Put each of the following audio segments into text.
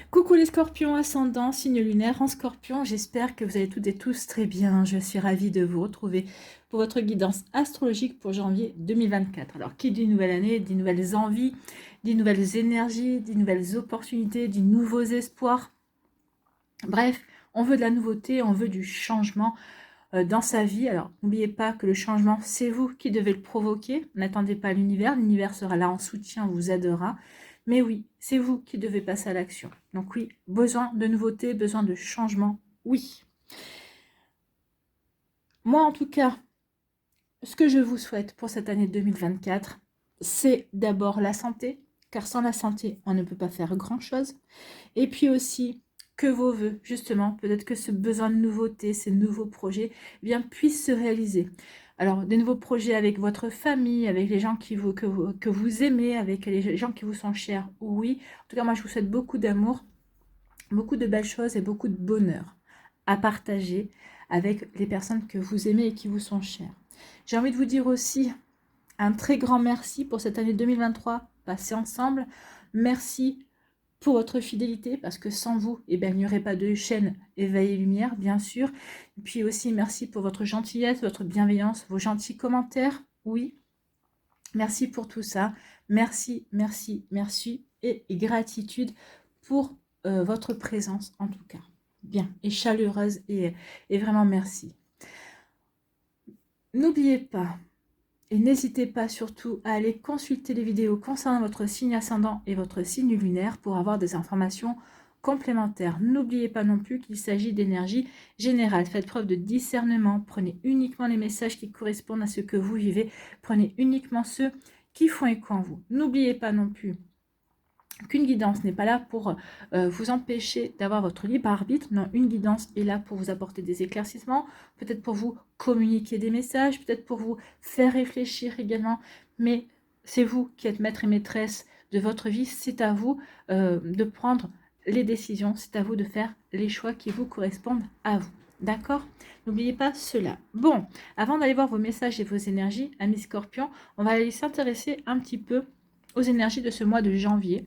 Coucou les scorpions ascendants, signe lunaire en scorpion, j'espère que vous allez toutes et tous très bien. Je suis ravie de vous retrouver pour votre guidance astrologique pour janvier 2024. Alors, qui dit nouvelle année, dit nouvelles envies, dit nouvelles énergies, dit nouvelles opportunités, dit nouveaux espoirs. Bref, on veut de la nouveauté, on veut du changement dans sa vie. Alors, n'oubliez pas que le changement, c'est vous qui devez le provoquer. N'attendez pas l'univers sera là en soutien, vous aidera. Mais oui, c'est vous qui devez passer à l'action. Donc oui, besoin de nouveautés, besoin de changement, oui. Moi, en tout cas, ce que je vous souhaite pour cette année 2024, c'est d'abord la santé, car sans la santé, on ne peut pas faire grand-chose. Et puis aussi, que vos voeux, justement, peut-être que ce besoin de nouveauté, ces nouveaux projets, eh bien, puissent se réaliser. Alors, des nouveaux projets avec votre famille, avec les gens que vous aimez, avec les gens qui vous sont chers, oui. En tout cas, moi, je vous souhaite beaucoup d'amour, beaucoup de belles choses et beaucoup de bonheur à partager avec les personnes que vous aimez et qui vous sont chères. J'ai envie de vous dire aussi un très grand merci pour cette année 2023 passée ensemble. Merci pour votre fidélité, parce que sans vous, eh bien, il n'y aurait pas de chaîne Éveil et Lumière, bien sûr. Et puis aussi, merci pour votre gentillesse, votre bienveillance, vos gentils commentaires. Oui, merci pour tout ça. Merci, merci, merci et gratitude pour votre présence, en tout cas. Bien, et chaleureuse, et vraiment merci. N'oubliez pas, et n'hésitez pas surtout à aller consulter les vidéos concernant votre signe ascendant et votre signe lunaire pour avoir des informations complémentaires. N'oubliez pas non plus qu'il s'agit d'énergie générale. Faites preuve de discernement. Prenez uniquement les messages qui correspondent à ce que vous vivez. Prenez uniquement ceux qui font écho en vous. N'oubliez pas non plus qu'une guidance n'est pas là pour vous empêcher d'avoir votre libre arbitre. Non, une guidance est là pour vous apporter des éclaircissements, peut-être pour vous communiquer des messages, peut-être pour vous faire réfléchir également, mais c'est vous qui êtes maître et maîtresse de votre vie. C'est à vous de prendre les décisions, c'est à vous de faire les choix qui vous correspondent à vous. D'accord? N'oubliez pas cela. Bon, avant d'aller voir vos messages et vos énergies, amis scorpions, on va aller s'intéresser un petit peu aux énergies de ce mois de janvier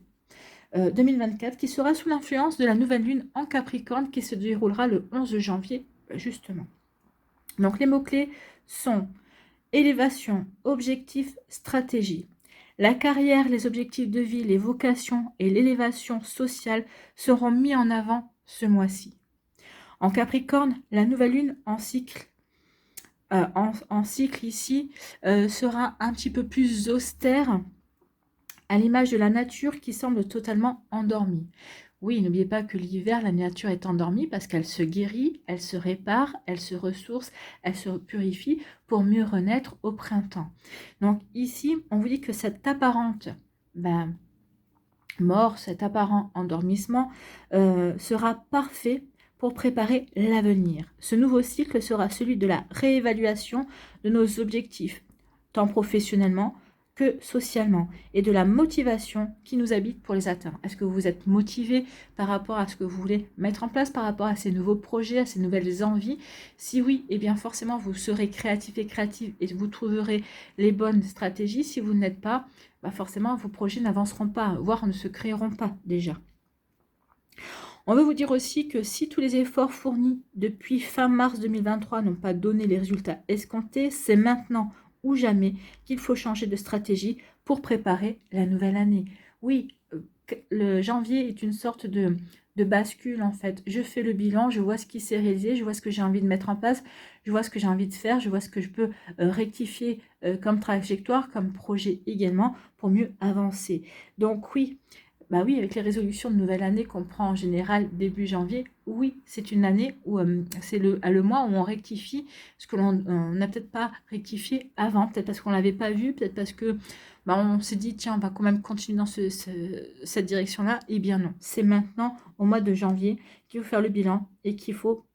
2024, qui sera sous l'influence de la nouvelle lune en Capricorne qui se déroulera le 11 janvier, justement. Donc les mots-clés sont élévation, objectif, stratégie. La carrière, les objectifs de vie, les vocations et l'élévation sociale seront mis en avant ce mois-ci. En Capricorne, la nouvelle lune en cycle ici sera un petit peu plus austère, à l'image de la nature qui semble totalement endormie. Oui, n'oubliez pas que l'hiver, la nature est endormie parce qu'elle se guérit, elle se répare, elle se ressource, elle se purifie pour mieux renaître au printemps. Donc ici, on vous dit que cette apparente mort, cet apparent endormissement sera parfait pour préparer l'avenir. Ce nouveau cycle sera celui de la réévaluation de nos objectifs, tant professionnellement que socialement, et de la motivation qui nous habite pour les atteindre. Est-ce que vous êtes motivé par rapport à ce que vous voulez mettre en place, par rapport à ces nouveaux projets, à ces nouvelles envies? Si oui, eh bien forcément, vous serez créatif et créative et vous trouverez les bonnes stratégies. Si vous ne l'êtes pas, forcément, vos projets n'avanceront pas, voire ne se créeront pas déjà. On veut vous dire aussi que si tous les efforts fournis depuis fin mars 2023 n'ont pas donné les résultats escomptés, c'est maintenant ou jamais qu'il faut changer de stratégie pour préparer la nouvelle année. Oui, le janvier est une sorte de bascule en fait. Je fais le bilan, je vois ce qui s'est réalisé, je vois ce que j'ai envie de mettre en place, je vois ce que j'ai envie de faire, je vois ce que je peux rectifier comme trajectoire, comme projet également pour mieux avancer. Donc oui, oui, avec les résolutions de nouvelle année qu'on prend en général début janvier, oui, c'est une année où c'est le mois où on rectifie ce que l'on n'a peut-être pas rectifié avant, peut-être parce qu'on ne l'avait pas vu, peut-être parce que on s'est dit, tiens, on va quand même continuer dans cette direction-là. Eh bien non, c'est maintenant, au mois de janvier, qu'il faut faire le bilan et qu'il faut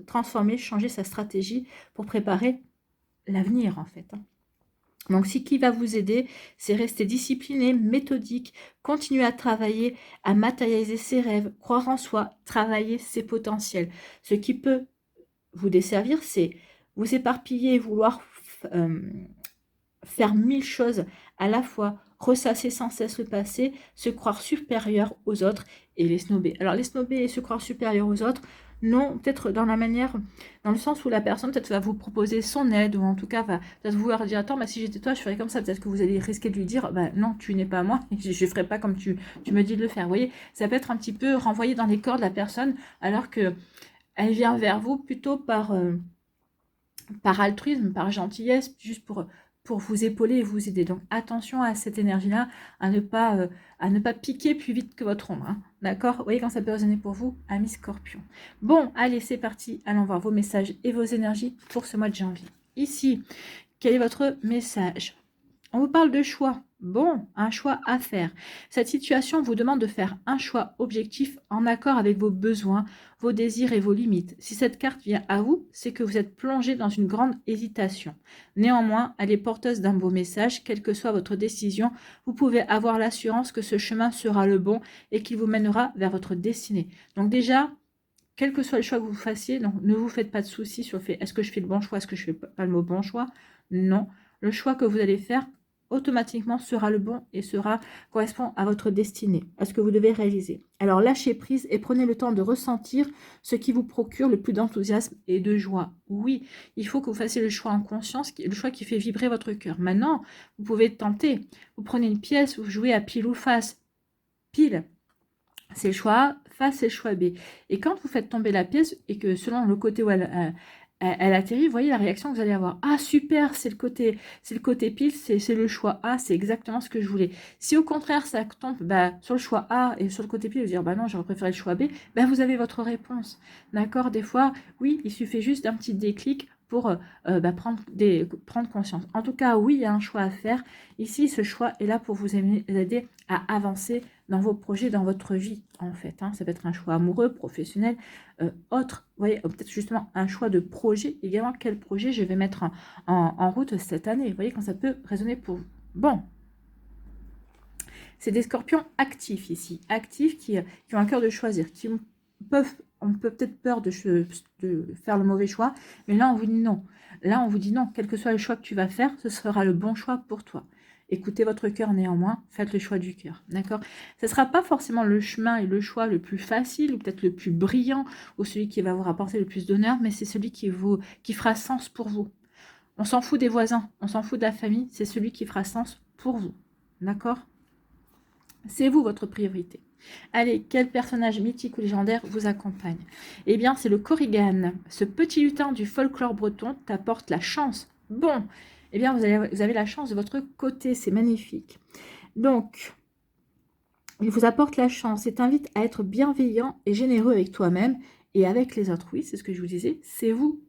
transformer, changer sa stratégie pour préparer l'avenir, en fait. Donc, ce qui va vous aider, c'est rester discipliné, méthodique, continuer à travailler, à matérialiser ses rêves, croire en soi, travailler ses potentiels. Ce qui peut vous desservir, c'est vous éparpiller, vouloir faire 1000 choses à la fois, ressasser sans cesse le passé, se croire supérieur aux autres et les snober. Alors les snober et se croire supérieur aux autres, non, peut-être dans la manière, dans le sens où la personne peut-être va vous proposer son aide, ou en tout cas va peut-être vouloir dire, attends, bah, si j'étais toi, je ferais comme ça. Peut-être que vous allez risquer de lui dire, bah, non, tu n'es pas moi, je ne ferai pas comme tu me dis de le faire. Vous voyez, ça peut être un petit peu renvoyé dans les corps de la personne, alors que elle vient vers vous plutôt par altruisme, par gentillesse, juste pour vous épauler et vous aider. Donc attention à cette énergie-là, à ne pas piquer plus vite que votre ombre. Hein. D'accord? Vous voyez quand ça peut résonner pour vous, amis Scorpion. Bon, allez, c'est parti. Allons voir vos messages et vos énergies pour ce mois de janvier. Ici, quel est votre message? On vous parle de choix. Bon, un choix à faire. Cette situation vous demande de faire un choix objectif en accord avec vos besoins, vos désirs et vos limites. Si cette carte vient à vous, c'est que vous êtes plongé dans une grande hésitation. Néanmoins, elle est porteuse d'un beau message. Quelle que soit votre décision, vous pouvez avoir l'assurance que ce chemin sera le bon et qu'il vous mènera vers votre destinée. Donc déjà, quel que soit le choix que vous fassiez, donc ne vous faites pas de soucis sur le fait est-ce que je fais le bon choix, est-ce que je ne fais pas le bon choix. Non, le choix que vous allez faire automatiquement sera le bon et correspond à votre destinée, à ce que vous devez réaliser. Alors lâchez prise et prenez le temps de ressentir ce qui vous procure le plus d'enthousiasme et de joie. Oui, il faut que vous fassiez le choix en conscience, le choix qui fait vibrer votre cœur. Maintenant, vous pouvez tenter. Vous prenez une pièce, vous jouez à pile ou face. Pile, c'est le choix A, face c'est le choix B. Et quand vous faites tomber la pièce et que selon le côté où elle atterrit, vous voyez la réaction que vous allez avoir. Ah super, c'est le côté pile, c'est le choix A, c'est exactement ce que je voulais. Si au contraire ça tombe sur le choix A et sur le côté pile, vous dire bah non, j'aurais préféré le choix B, vous avez votre réponse. D'accord? Des fois, oui, il suffit juste d'un petit déclic pour prendre conscience. En tout cas, oui, il y a un choix à faire. Ici, ce choix est là pour vous aider à avancer dans vos projets, dans votre vie, en fait. Hein. Ça peut être un choix amoureux, professionnel, autre. Vous voyez, peut-être justement un choix de projet. Également, quel projet je vais mettre en route cette année. Vous voyez, quand ça peut résonner pour vous. Bon. C'est des scorpions actifs ici. Actifs qui ont un cœur de choisir, on peut peut-être peur de faire le mauvais choix, mais là, on vous dit non. Là, on vous dit non. Quel que soit le choix que tu vas faire, ce sera le bon choix pour toi. Écoutez votre cœur néanmoins, faites le choix du cœur, d'accord? Ce ne sera pas forcément le chemin et le choix le plus facile, ou peut-être le plus brillant, ou celui qui va vous rapporter le plus d'honneur, mais c'est celui qui fera sens pour vous. On s'en fout des voisins, on s'en fout de la famille, c'est celui qui fera sens pour vous, d'accord? C'est vous votre priorité. Allez, quel personnage mythique ou légendaire vous accompagne? Eh bien, c'est le Korrigan. Ce petit lutin du folklore breton t'apporte la chance. Bon, eh bien, vous avez la chance de votre côté, c'est magnifique. Donc, il vous apporte la chance et t'invite à être bienveillant et généreux avec toi-même et avec les autres. Oui, c'est ce que je vous disais, c'est vous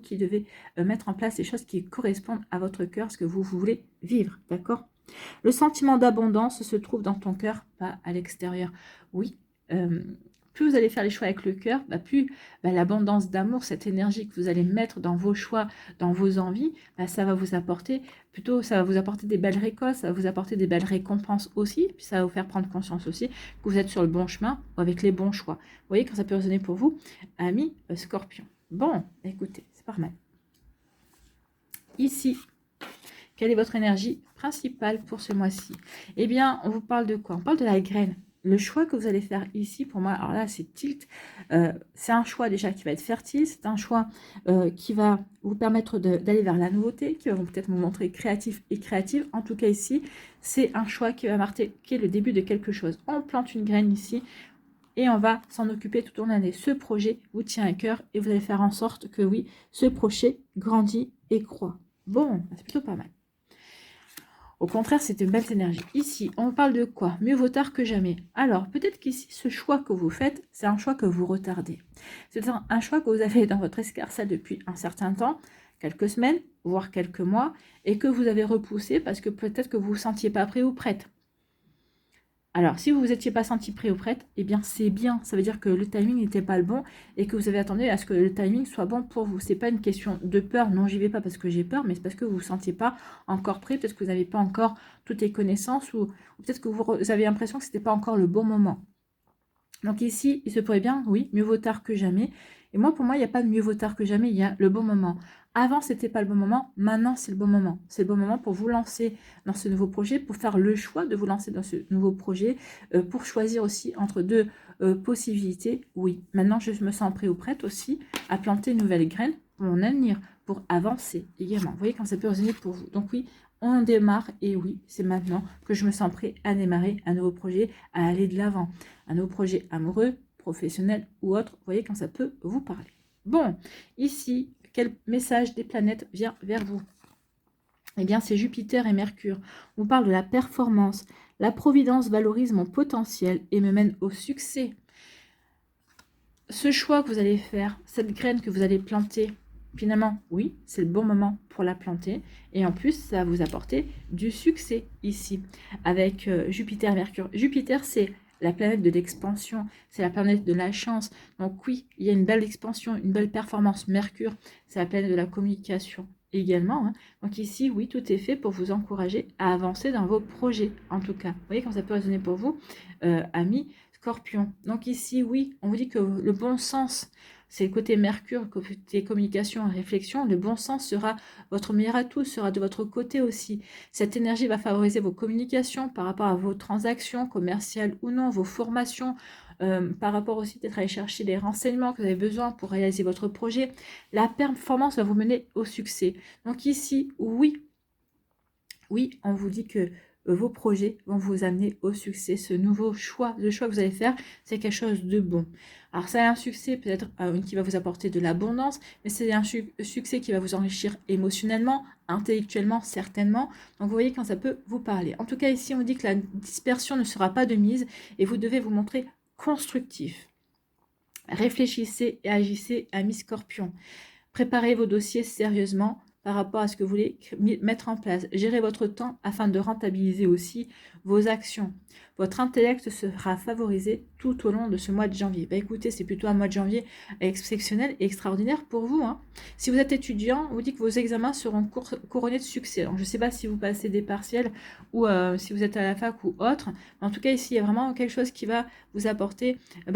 qui devez mettre en place les choses qui correspondent à votre cœur, ce que vous voulez vivre, d'accord? Le sentiment d'abondance se trouve dans ton cœur, pas à l'extérieur. Oui, plus vous allez faire les choix avec le cœur, plus l'abondance d'amour, cette énergie que vous allez mettre dans vos choix, dans vos envies, ça va vous apporter des belles récoltes, ça va vous apporter des belles récompenses aussi, puis ça va vous faire prendre conscience aussi que vous êtes sur le bon chemin ou avec les bons choix. Vous voyez quand ça peut résonner pour vous, amis Scorpion. Bon, écoutez, c'est pas mal. Ici, quelle est votre énergie principale pour ce mois-ci? Eh bien, on vous parle de quoi? On parle de la graine. Le choix que vous allez faire ici, pour moi, alors là, c'est tilt. C'est un choix déjà qui va être fertile. C'est un choix qui va vous permettre d'aller vers la nouveauté, qui va peut-être vous montrer créatif et créative. En tout cas, ici, c'est un choix qui va marquer le début de quelque chose. On plante une graine ici et on va s'en occuper tout au long de l'année. Ce projet vous tient à cœur et vous allez faire en sorte que, oui, ce projet grandit et croît. Bon, c'est plutôt pas mal. Au contraire, c'est une belle énergie. Ici, on parle de quoi? Mieux vaut tard que jamais. Alors, peut-être qu'ici, ce choix que vous faites, c'est un choix que vous retardez. C'est un choix que vous avez dans votre escarcelle depuis un certain temps, quelques semaines, voire quelques mois, et que vous avez repoussé parce que peut-être que vous ne vous sentiez pas prêt ou prête. Alors, si vous ne vous étiez pas senti prêt ou prête, eh bien, c'est bien. Ça veut dire que le timing n'était pas le bon et que vous avez attendu à ce que le timing soit bon pour vous. Ce n'est pas une question de peur. Non, j'y vais pas parce que j'ai peur, mais c'est parce que vous ne vous sentiez pas encore prêt. Peut-être que vous n'avez pas encore toutes les connaissances ou peut-être que vous avez l'impression que ce n'était pas encore le bon moment. Donc ici, il se pourrait bien, oui, mieux vaut tard que jamais. Et moi, pour moi, il n'y a pas de mieux vaut tard que jamais, il y a le bon moment. Avant, c'était pas le bon moment, maintenant, c'est le bon moment. C'est le bon moment pour vous lancer dans ce nouveau projet, pour faire le choix de vous lancer dans ce nouveau projet, pour choisir aussi entre deux possibilités. Oui, maintenant, je me sens prêt ou prête aussi à planter une nouvelle graine pour mon avenir, pour avancer également. Vous voyez quand ça peut résonner pour vous. Donc oui, on démarre et oui, c'est maintenant que je me sens prêt à démarrer un nouveau projet, à aller de l'avant. Un nouveau projet amoureux, professionnel ou autre. Vous voyez quand ça peut vous parler. Bon, ici, quel message des planètes vient vers vous? Eh bien, c'est Jupiter et Mercure. On vous parle de la performance. La providence valorise mon potentiel et me mène au succès. Ce choix que vous allez faire, cette graine que vous allez planter, finalement, oui, c'est le bon moment pour la planter. Et en plus, ça va vous apporter du succès ici, avec Jupiter et Mercure. Jupiter, c'est la planète de l'expansion, c'est la planète de la chance. Donc oui, il y a une belle expansion, une belle performance. Mercure, c'est la planète de la communication également. Hein. Donc ici, oui, tout est fait pour vous encourager à avancer dans vos projets, en tout cas. Vous voyez quand ça peut résonner pour vous, amis Scorpion. Donc ici, oui, on vous dit que le bon sens, c'est le côté Mercure, côté communication et réflexion. Le bon sens sera votre meilleur atout, sera de votre côté aussi. Cette énergie va favoriser vos communications par rapport à vos transactions commerciales ou non, vos formations, par rapport aussi peut-être à aller chercher les renseignements que vous avez besoin pour réaliser votre projet. La performance va vous mener au succès. Donc ici, oui, oui, on vous dit que vos projets vont vous amener au succès. Ce nouveau choix, le choix que vous allez faire, c'est quelque chose de bon. Alors, c'est un succès peut-être qui va vous apporter de l'abondance, mais c'est un succès qui va vous enrichir émotionnellement, intellectuellement, certainement. Donc, vous voyez quand ça peut vous parler. En tout cas, ici, on dit que la dispersion ne sera pas de mise et vous devez vous montrer constructif. Réfléchissez et agissez, amis Scorpion. Préparez vos dossiers sérieusement par rapport à ce que vous voulez mettre en place. Gérez votre temps afin de rentabiliser aussi vos actions. Votre intellect sera favorisé tout au long de ce mois de janvier. Bah écoutez, c'est plutôt un mois de janvier exceptionnel et extraordinaire pour vous. Hein. Si vous êtes étudiant, on vous dit que vos examens seront couronnés de succès. Donc, je ne sais pas si vous passez des partiels ou si vous êtes à la fac ou autre. Mais en tout cas, ici, il y a vraiment quelque chose qui va vous apporter, une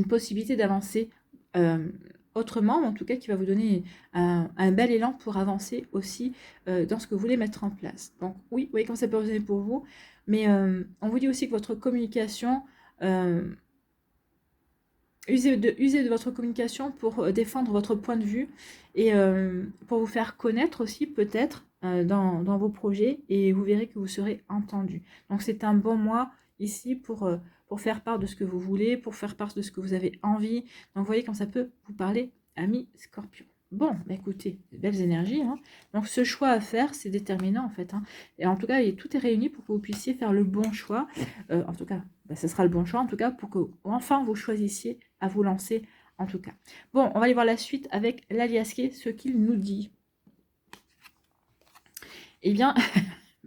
possibilité d'avancer autrement, ou en tout cas qui va vous donner un bel élan pour avancer aussi dans ce que vous voulez mettre en place. Donc oui, vous voyez comment ça peut résonner pour vous, mais on vous dit aussi que votre communication, usez de votre communication pour défendre votre point de vue et pour vous faire connaître aussi peut-être dans vos projets, et vous verrez que vous serez entendu. Donc c'est un bon mois ici pour faire part de ce que vous voulez, pour faire part de ce que vous avez envie. Donc vous voyez quand ça peut vous parler, amis Scorpion. Bon, bah écoutez, belles énergies. Hein. Donc ce choix à faire, c'est déterminant en fait. Hein. Et en tout cas, tout est réuni pour que vous puissiez faire le bon choix. En tout cas, bah, ce sera le bon choix en tout cas pour que enfin vous choisissiez à vous lancer en tout cas. Bon, on va aller voir la suite avec l'aliasqué, ce qu'il nous dit. Eh bien,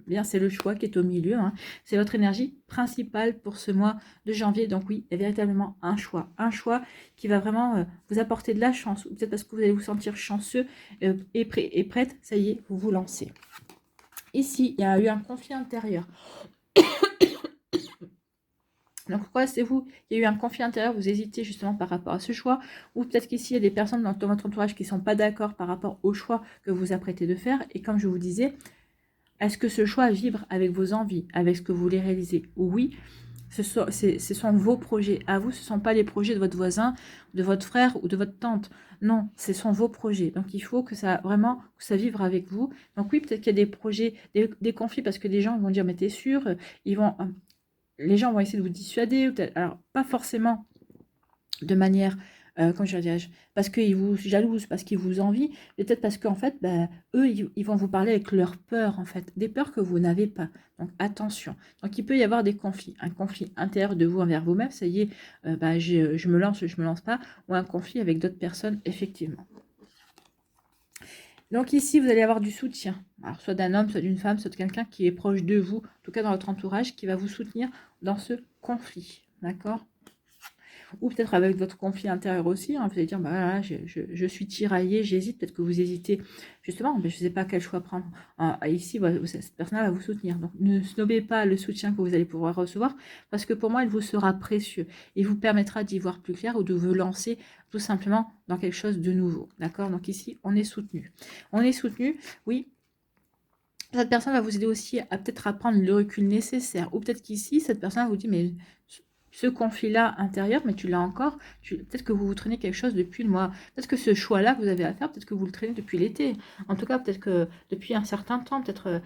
bien c'est le choix qui est au milieu. Hein. C'est votre énergie principale pour ce mois de janvier. Donc oui, il y a véritablement un choix qui va vraiment vous apporter de la chance, ou peut-être parce que vous allez vous sentir chanceux et prête, ça y est, vous vous lancez. Ici, il y a eu un conflit intérieur. Donc, croyez-vous, il y a eu un conflit intérieur, vous hésitez justement par rapport à ce choix, ou peut-être qu'ici, il y a des personnes dans votre entourage qui ne sont pas d'accord par rapport au choix que vous apprêtez de faire. Et comme je vous disais, est-ce que ce choix vibre avec vos envies, avec ce que vous voulez réaliser? Oui, ce sont vos projets à vous, ce ne sont pas les projets de votre voisin, de votre frère ou de votre tante. Non, ce sont vos projets. Donc, il faut que ça vibre avec vous. Donc oui, peut-être qu'il y a des projets, des conflits, parce que des gens vont dire, mais t'es sûr, les gens vont essayer de vous dissuader, alors pas forcément de manière, comment je dirais, parce qu'ils vous jalousent, parce qu'ils vous envient, peut-être parce qu'en fait, eux, ils vont vous parler avec leurs peurs, en fait, des peurs que vous n'avez pas. Donc attention. Donc il peut y avoir des conflits, un conflit intérieur de vous envers vous-même, ça y est, je me lance, je me lance pas, ou un conflit avec d'autres personnes, effectivement. Donc ici, vous allez avoir du soutien, alors soit d'un homme, soit d'une femme, soit de quelqu'un qui est proche de vous, en tout cas dans votre entourage, qui va vous soutenir dans ce conflit, d'accord? ou peut-être avec votre conflit intérieur aussi, hein, vous allez dire, bah voilà, je suis tiraillée, j'hésite, peut-être que vous hésitez, justement, mais je ne sais pas quel choix prendre. Ici, cette personne va vous soutenir, donc ne snobez pas le soutien que vous allez pouvoir recevoir, parce que pour moi, il vous sera précieux, il vous permettra d'y voir plus clair ou de vous lancer tout simplement dans quelque chose de nouveau, d'accord? Donc ici, on est soutenu. On est soutenu, oui. Cette personne va vous aider aussi à peut-être à prendre le recul nécessaire. Ou peut-être qu'ici, cette personne vous dit, mais ce conflit-là intérieur, mais tu l'as encore, peut-être que vous vous traînez quelque chose depuis le mois. Peut-être que ce choix-là que vous avez à faire, peut-être que vous le traînez depuis l'été. En tout cas, peut-être que depuis un certain temps, peut-être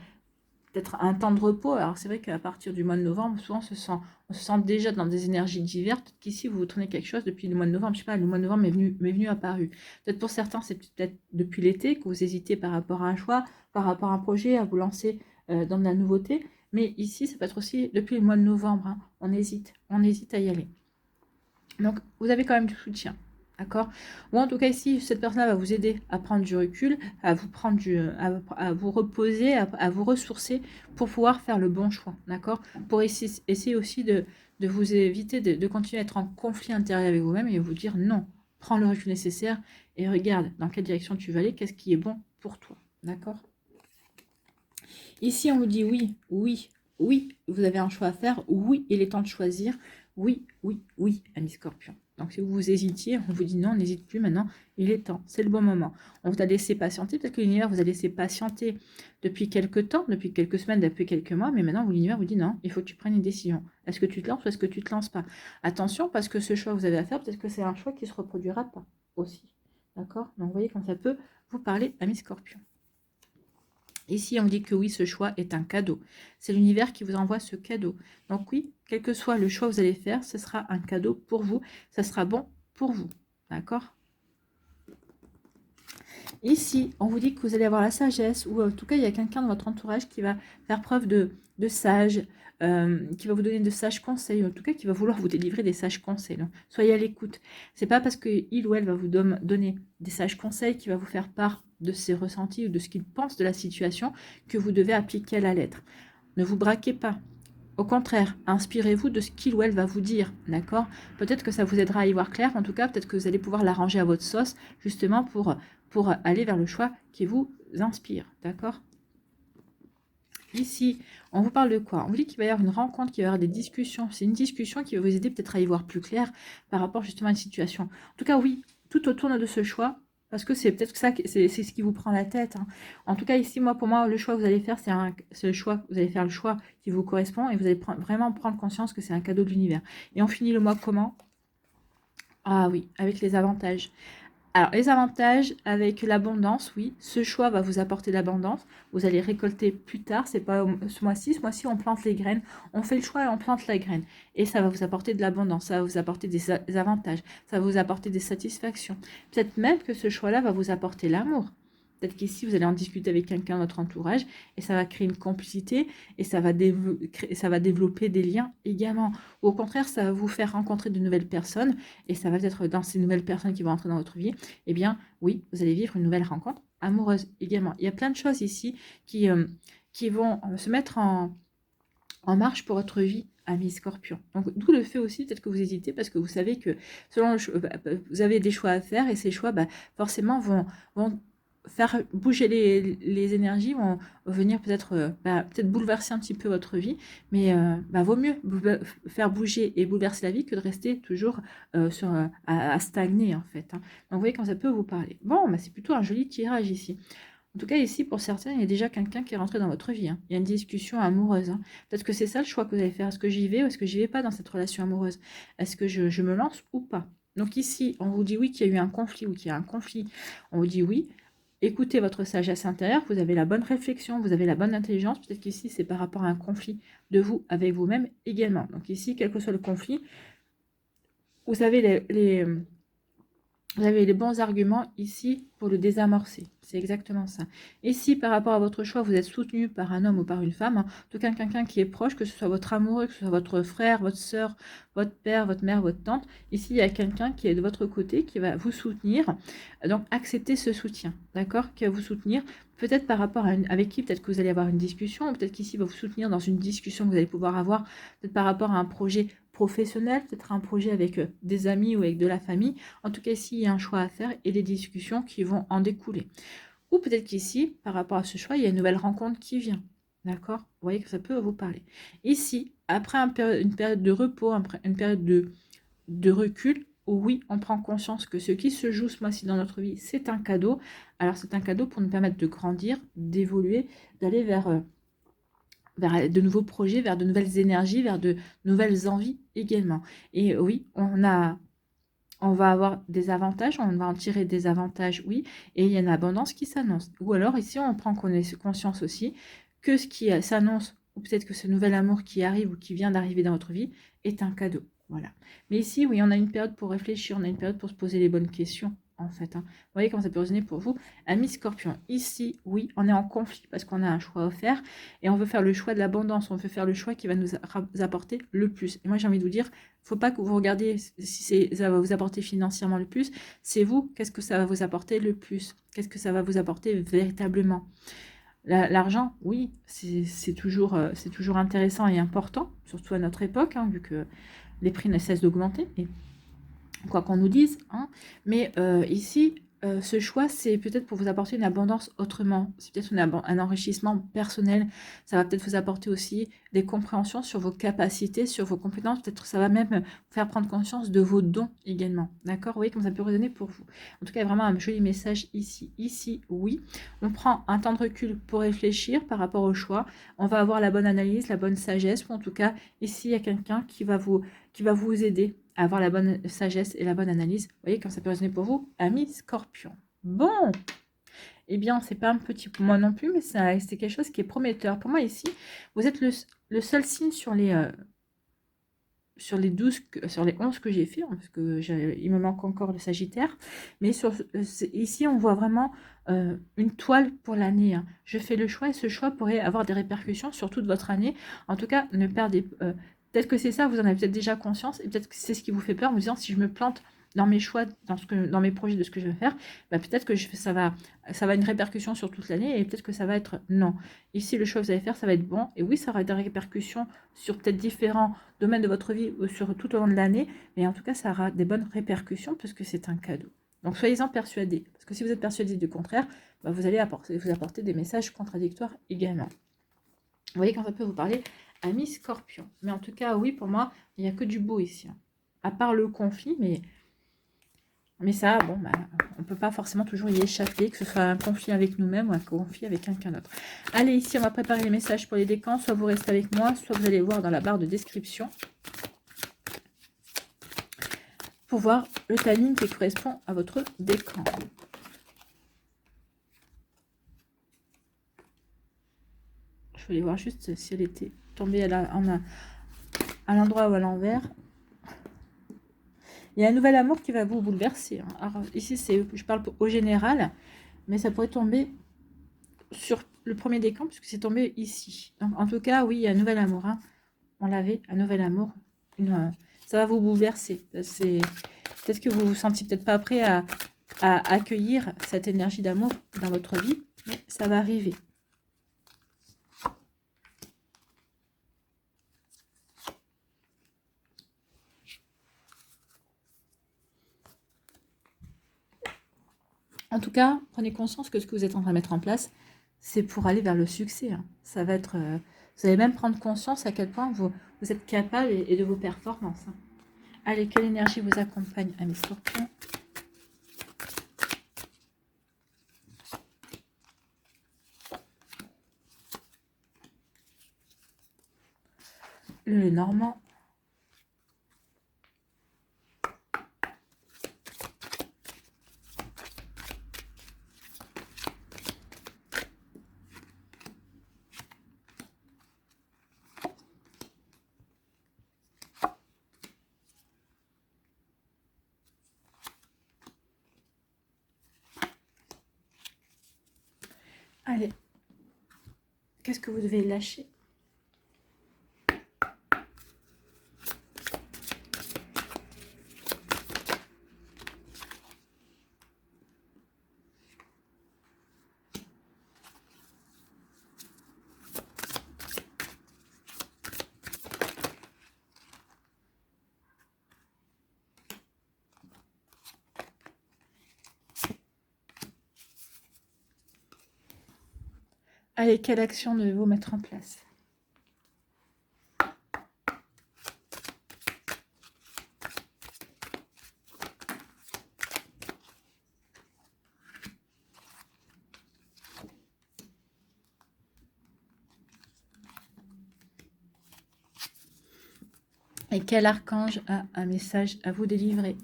un temps de repos. Alors c'est vrai qu'à partir du mois de novembre, souvent on se sent déjà dans des énergies diverses. Peut-être qu'ici, vous vous tournez quelque chose depuis le mois de novembre. Je sais pas, le mois de novembre m'est venu apparu. Peut-être pour certains, c'est peut-être depuis l'été que vous hésitez par rapport à un choix, par rapport à un projet, à vous lancer dans de la nouveauté. Mais ici, ça peut être aussi depuis le mois de novembre. Hein. On hésite à y aller. Donc, vous avez quand même du soutien. D'accord? Ou en tout cas, ici, cette personne va vous aider à prendre du recul, à vous prendre à vous reposer, à vous ressourcer pour pouvoir faire le bon choix. D'accord? Pour essayer aussi de vous éviter de continuer à être en conflit intérieur avec vous-même et vous dire non, prends le recul nécessaire et regarde dans quelle direction tu vas aller, qu'est-ce qui est bon pour toi. D'accord? Ici, on vous dit oui, oui, oui, vous avez un choix à faire. Oui, il est temps de choisir. Oui, oui, oui, ami Scorpion. Donc, si vous hésitiez, on vous dit non, n'hésite plus maintenant, il est temps, c'est le bon moment. On vous a laissé patienter, peut-être que l'univers vous a laissé patienter depuis quelques temps, depuis quelques semaines, depuis quelques mois, mais maintenant, l'univers vous dit non, il faut que tu prennes une décision. Est-ce que tu te lances ou est-ce que tu ne te lances pas? Attention, parce que ce choix que vous avez à faire, peut-être que c'est un choix qui ne se reproduira pas aussi. D'accord? Donc, vous voyez quand ça peut vous parler, ami Scorpion. Ici, on dit que oui, ce choix est un cadeau. C'est l'univers qui vous envoie ce cadeau. Donc oui, quel que soit le choix que vous allez faire, ce sera un cadeau pour vous. Ça sera bon pour vous. D'accord? Ici, on vous dit que vous allez avoir la sagesse, ou en tout cas, il y a quelqu'un de votre entourage qui va faire preuve de sage, qui va vous donner de sages conseils, en tout cas, qui va vouloir vous délivrer des sages conseils. Donc, soyez à l'écoute. C'est pas parce qu'il ou elle va vous donner des sages conseils qui va vous faire part de ses ressentis ou de ce qu'il pense de la situation que vous devez appliquer à la lettre. Ne vous braquez pas. Au contraire, inspirez-vous de ce qu'il ou elle va vous dire, d'accord? Peut-être que ça vous aidera à y voir clair, en tout cas, peut-être que vous allez pouvoir l'arranger à votre sauce, justement pour aller vers le choix qui vous inspire, d'accord? Ici, on vous parle de quoi? On vous dit qu'il va y avoir une rencontre, qu'il va y avoir des discussions. C'est une discussion qui va vous aider peut-être à y voir plus clair par rapport justement à une situation. En tout cas, oui, tout autour de ce choix, parce que c'est peut-être ça, c'est ce qui vous prend la tête. Hein. En tout cas, ici, pour moi, le choix que vous allez faire, c'est le choix, vous allez faire le choix qui vous correspond et vous allez vraiment prendre conscience que c'est un cadeau de l'univers. Et on finit le mois comment? Ah oui, avec les avantages. Alors, les avantages avec l'abondance, oui, ce choix va vous apporter l'abondance. Vous allez récolter plus tard, c'est pas ce mois-ci. Ce mois-ci, on plante les graines. On fait le choix et on plante la graine. Et ça va vous apporter de l'abondance, ça va vous apporter des avantages, ça va vous apporter des satisfactions. Peut-être même que ce choix-là va vous apporter l'amour. Peut-être qu'ici, vous allez en discuter avec quelqu'un de votre entourage et ça va créer une complicité et ça va développer des liens également. Ou au contraire, ça va vous faire rencontrer de nouvelles personnes et ça va être dans ces nouvelles personnes qui vont entrer dans votre vie. Eh bien, oui, vous allez vivre une nouvelle rencontre amoureuse également. Il y a plein de choses ici qui vont se mettre en marche pour votre vie, ami Scorpion. Donc, d'où le fait aussi, peut-être que vous hésitez, parce que vous savez que selon vous avez des choix à faire, et ces choix, forcément, vont faire bouger les énergies, vont venir peut-être bouleverser un petit peu votre vie, mais vaut mieux faire bouger et bouleverser la vie que de rester toujours à stagner, en fait. Hein. Donc, vous voyez quand ça peut vous parler. Bon, c'est plutôt un joli tirage ici. En tout cas, ici, pour certains, il y a déjà quelqu'un qui est rentré dans votre vie. Hein. Il y a une discussion amoureuse. Hein. Peut-être que c'est ça le choix que vous allez faire. Est-ce que j'y vais ou est-ce que j'y vais pas dans cette relation amoureuse? Est-ce que je me lance ou pas? Donc ici, on vous dit oui qu'il y a eu un conflit ou qu'il y a un conflit. On vous dit oui. Écoutez votre sagesse intérieure. Vous avez la bonne réflexion, vous avez la bonne intelligence. Peut-être qu'ici, c'est par rapport à un conflit de vous avec vous-même également. Donc ici, quel que soit le conflit, vous avez vous avez les bons arguments ici pour le désamorcer. C'est exactement ça. Et si par rapport à votre choix, vous êtes soutenu par un homme ou par une femme, en tout cas quelqu'un qui est proche, que ce soit votre amoureux, que ce soit votre frère, votre soeur, votre père, votre mère, votre tante, ici il y a quelqu'un qui est de votre côté, qui va vous soutenir. Donc acceptez ce soutien, d'accord? Qui va vous soutenir, peut-être par rapport à avec qui peut-être que vous allez avoir une discussion, ou peut-être qu'ici va vous soutenir dans une discussion que vous allez pouvoir avoir, peut-être par rapport à un projet professionnel, peut-être un projet avec des amis ou avec de la famille. En tout cas, ici, il y a un choix à faire et des discussions qui vont en découler. Ou peut-être qu'ici, par rapport à ce choix, il y a une nouvelle rencontre qui vient. D'accord? Vous voyez que ça peut vous parler. Ici, après une période de repos, une période de recul, oui, on prend conscience que ce qui se joue ce mois-ci dans notre vie, c'est un cadeau. Alors, c'est un cadeau pour nous permettre de grandir, d'évoluer, d'aller vers de nouveaux projets, vers de nouvelles énergies, vers de nouvelles envies également. Et oui, on va avoir des avantages, on va en tirer des avantages, oui, et il y a une abondance qui s'annonce. Ou alors ici, on prend conscience aussi que ce qui s'annonce, ou peut-être que ce nouvel amour qui arrive ou qui vient d'arriver dans votre vie, est un cadeau. Voilà. Mais ici, oui, on a une période pour réfléchir, on a une période pour se poser les bonnes questions, en fait. Vous voyez comment ça peut résonner pour vous. Amis Scorpion, ici, oui, on est en conflit parce qu'on a un choix à faire et on veut faire le choix de l'abondance, on veut faire le choix qui va nous apporter le plus. Et moi, j'ai envie de vous dire, faut pas que vous regardiez si ça va vous apporter financièrement le plus, c'est vous, qu'est-ce que ça va vous apporter le plus, qu'est-ce que ça va vous apporter véritablement. L'argent, oui, c'est toujours intéressant et important, surtout à notre époque, hein, vu que les prix ne cessent d'augmenter, et quoi qu'on nous dise, hein. Mais ici, ce choix, c'est peut-être pour vous apporter une abondance autrement. C'est peut-être un enrichissement personnel. Ça va peut-être vous apporter aussi des compréhensions sur vos capacités, sur vos compétences. Peut-être ça va même vous faire prendre conscience de vos dons également. D'accord? Vous voyez comme ça peut résonner pour vous. En tout cas, vraiment un joli message ici. Ici, oui. On prend un temps de recul pour réfléchir par rapport au choix. On va avoir la bonne analyse, la bonne sagesse. Ou en tout cas, ici, il y a quelqu'un qui va vous aider à avoir la bonne sagesse et la bonne analyse. Vous voyez, quand ça peut résonner pour vous, amis Scorpion. Bon, eh bien, c'est pas un petit pour moi non plus, mais c'est quelque chose qui est prometteur. Pour moi, ici, vous êtes le seul signe sur les 11 que j'ai fait, hein, parce que il me manque encore le Sagittaire. Mais ici, on voit vraiment une toile pour l'année. Hein. Je fais le choix et ce choix pourrait avoir des répercussions sur toute votre année. En tout cas, ne perdez peut-être que c'est ça, vous en avez peut-être déjà conscience, et peut-être que c'est ce qui vous fait peur, en vous disant si je me plante dans mes choix, dans mes projets de ce que je veux faire, bah peut-être que ça va une répercussion sur toute l'année, et peut-être que ça va être non. Ici, le choix que vous allez faire, ça va être bon, et oui, ça aura des répercussions sur peut-être différents domaines de votre vie ou sur tout au long de l'année, mais en tout cas, ça aura des bonnes répercussions parce que c'est un cadeau. Donc, soyez-en persuadés, parce que si vous êtes persuadés du contraire, bah, vous allez vous apporter des messages contradictoires également. Vous voyez quand ça peut vous parler, amis Scorpion. Mais en tout cas, oui, pour moi, il n'y a que du beau ici. Hein. À part le conflit, mais ça, bon, bah, on ne peut pas forcément toujours y échapper, que ce soit un conflit avec nous-mêmes ou un conflit avec quelqu'un d'autre. Allez, ici, on va préparer les messages pour les décans. Soit vous restez avec moi, soit vous allez voir dans la barre de description pour voir le timing qui correspond à votre décan. Je voulais voir juste si elle était tombée à l'endroit ou à l'envers. Il y a un nouvel amour qui va vous bouleverser. Hein. Alors, ici, je parle au général, mais ça pourrait tomber sur le premier décan, puisque c'est tombé ici. Donc, en tout cas, oui, il y a un nouvel amour. Hein. On l'avait, un nouvel amour. Ça va vous bouleverser. Peut-être que vous vous sentiez peut-être pas prêt à accueillir cette énergie d'amour dans votre vie, mais ça va arriver. En tout cas, prenez conscience que ce que vous êtes en train de mettre en place, c'est pour aller vers le succès. Hein. Ça va être, vous allez même prendre conscience à quel point vous êtes capable et de vos performances. Hein. Allez, quelle énergie vous accompagne, amis Scorpions? Le Normand. Allez, qu'est-ce que vous devez lâcher? Allez, quelle action devez-vous mettre en place? Et quel archange a un message à vous délivrer?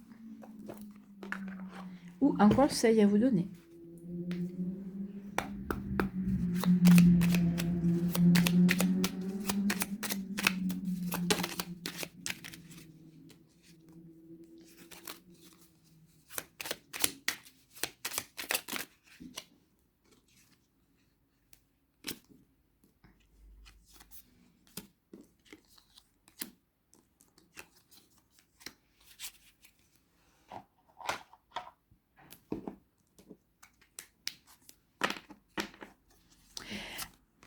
Ou un conseil à vous donner?